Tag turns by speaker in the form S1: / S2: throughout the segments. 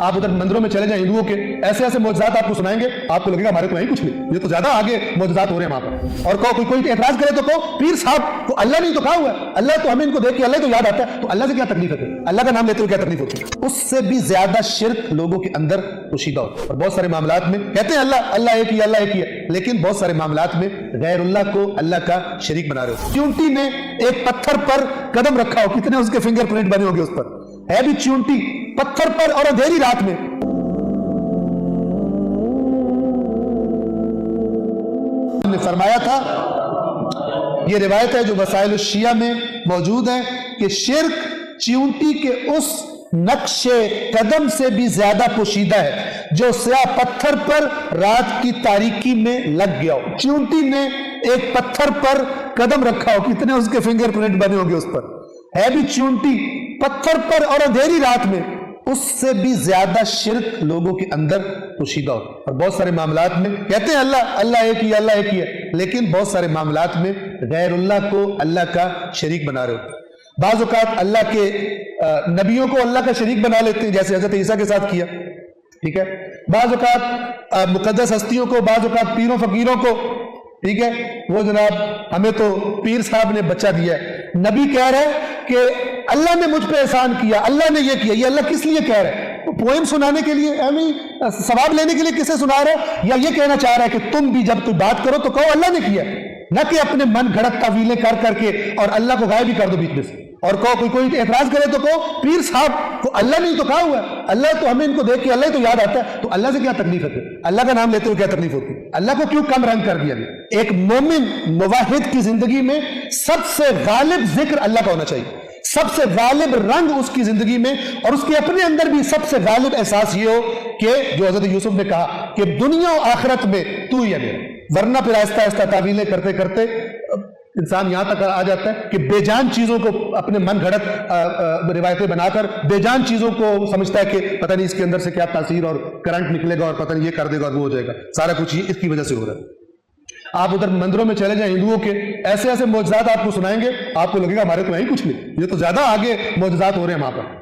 S1: آپ ادھر مندروں میں چلے جائیں ہندوؤں کے ایسے ایسے معجزات آپ کو سنائیں گے، آپ کو لگے گا ہمارے تو نہیں کچھ نہیں، یہ تو زیادہ آگے معجزات ہو رہے ہیں وہاں پر۔ اور کہو کوئی اعتراض کرے تو کہو پیر صاحب کو اللہ نہیں تو کہا ہوا ہے، اللہ تو ہمیں ان کو دیکھ کے اللہ تو یاد آتا ہے، تو اللہ سے کیا تکلیف ہے؟ اللہ کا نام لیتے ہوئے کیا تکلیف ہوتی ہے؟ اس سے بھی زیادہ شرک لوگوں کے اندر پوشیدہ ہوتا ہے، اور بہت سارے معاملات میں کہتے ہیں اللہ ایک ہی، اللہ ایک ہی ہے، لیکن بہت سارے معاملات میں غیر اللہ کو اللہ کا شریک بنا رہے ہو۔ چیونٹی نے ایک پتھر پر قدم رکھا ہو، کتنے اس کے فنگر پرنٹ بنے ہوں گے اس پر، ہے بھی چیونٹی پتھر پر، اور اندھیری رات میں۔ نے فرمایا تھا، یہ روایت ہے جو وسائل الشیعہ میں موجود ہے، کہ شرک چیونٹی کے اس نقش قدم سے بھی زیادہ پوشیدہ ہے جو سیاہ پتھر پر رات کی تاریکی میں لگ گیا ہو۔ چیونٹی نے ایک پتھر پر قدم رکھا ہو، کتنے اس کے فنگر پرنٹ بنے ہوں گے اس پر، ہے بھی چیونٹی پتھر پر، اور اندھیری رات میں۔ اس سے بھی زیادہ شرک لوگوں کے اندر پوشیدہ ہو، اور بہت سارے معاملات میں کہتے ہیں اللہ ایک ہی، اللہ ایک ہی ہے، لیکن بہت سارے معاملات میں غیر اللہ کو اللہ کا شریک بنا رہے ہو۔ بعض اوقات اللہ کے نبیوں کو اللہ کا شریک بنا لیتے ہیں، جیسے حضرت عیسیٰ کے ساتھ کیا، ٹھیک ہے۔ بعض اوقات مقدس ہستیوں کو، بعض اوقات پیروں فقیروں کو، ٹھیک ہے، وہ جناب ہمیں تو پیر صاحب نے بچہ دیا ہے، نبی کہہ رہے ہیں کہ اللہ نے مجھ پہ احسان کیا، اللہ نے یہ کیا، یہ اللہ کس لیے کہہ رہے ہیں؟ پوئم سنانے کے لیے، ثواب لینے کے لیے کسے سنا رہا ہے، یا یہ کہنا چاہ رہا ہے کہ تم بھی جب کوئی بات کرو تو کہو اللہ نے کیا، نہ کہ اپنے من گھڑت تعویلیں کر کر کے اور اللہ کو غائب بھی کر دو بیچ میں سے، اور کہو کوئی اعتراض کرے تو کہو پیر صاحب کو اللہ نہیں تو کہا ہوا ہے، اللہ تو ہمیں ان کو دیکھ کے اللہ ہی تو یاد آتا ہے، تو اللہ سے کیا تکلیف ہے؟ اللہ کا نام لیتے ہوئے کیا تکلیف ہوتی ہے؟ اللہ کو کیوں کم رنگ کر دیا؟ ایک مومن موحد کی زندگی میں سب سے غالب ذکر اللہ کا ہونا چاہیے، سب سے غالب رنگ اس کی زندگی میں، اور اس کے اپنے اندر بھی سب سے غالب احساس یہ ہو کہ جو حضرت یوسف نے کہا کہ دنیا و آخرت میں تو ہی ہے میرا، ورنہ پھر آہستہ آہستہ تعویلیں کرتے کرتے انسان یہاں تک آ جاتا ہے کہ بے جان چیزوں کو اپنے من گھڑت روایتیں بنا کر بے جان چیزوں کو سمجھتا ہے کہ پتہ نہیں اس کے اندر سے کیا تاثیر اور کرنٹ نکلے گا، اور پتہ نہیں یہ کر دے گا اور وہ ہو جائے گا، سارا کچھ اس کی وجہ سے ہو رہا ہے۔ آپ ادھر مندروں میں چلے جائیں ہندوؤں کے ایسے ایسے معجزات آپ کو سنائیں گے، آپ کو لگے گا ہمارے تو نہیں کچھ نہیں، یہ تو زیادہ آگے معجزات ہو رہے ہیں وہاں پر۔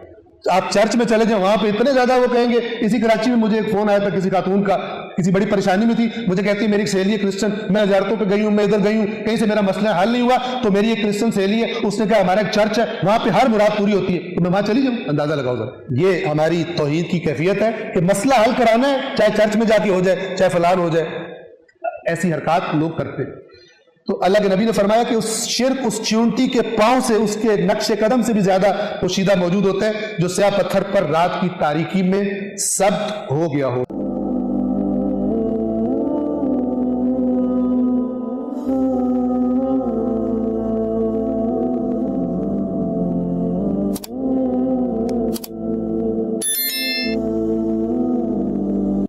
S1: آپ چرچ میں چلے جائیں، وہاں پہ اتنے زیادہ وہ کہیں گے۔ اسی کراچی میں مجھے ایک فون آیا تھا کسی خاتون کا، کسی بڑی پریشانی میں تھی، مجھے کہتی ہے میری ایک سہیلی ہے کرسچن، میں زیارتوں پہ گئی ہوں، میں ادھر گئی ہوں، کہیں سے میرا مسئلہ حل نہیں ہوا، تو میری ایک کرسچن سہیلی ہے، اس نے کہا ہمارا ایک چرچ ہے، وہاں پہ ہر مراد پوری ہوتی ہے، تو میں وہاں چلی جاؤں۔ اندازہ لگاؤ ذرا، یہ ہماری توحید کی کیفیت ہے کہ مسئلہ حل کرانا ہے، چاہے چرچ میں جا کے ہو جائے، چاہے فلان ہو جائے، ایسی حرکات لوگ کرتے۔ تو اللہ کے نبی نے فرمایا کہ اس شرک اس چیونٹی کے پاؤں سے، اس کے نقش قدم سے بھی زیادہ پوشیدہ موجود ہوتا ہے جو سیاہ پتھر پر رات کی تاریکی میں ثبت ہو گیا ہو۔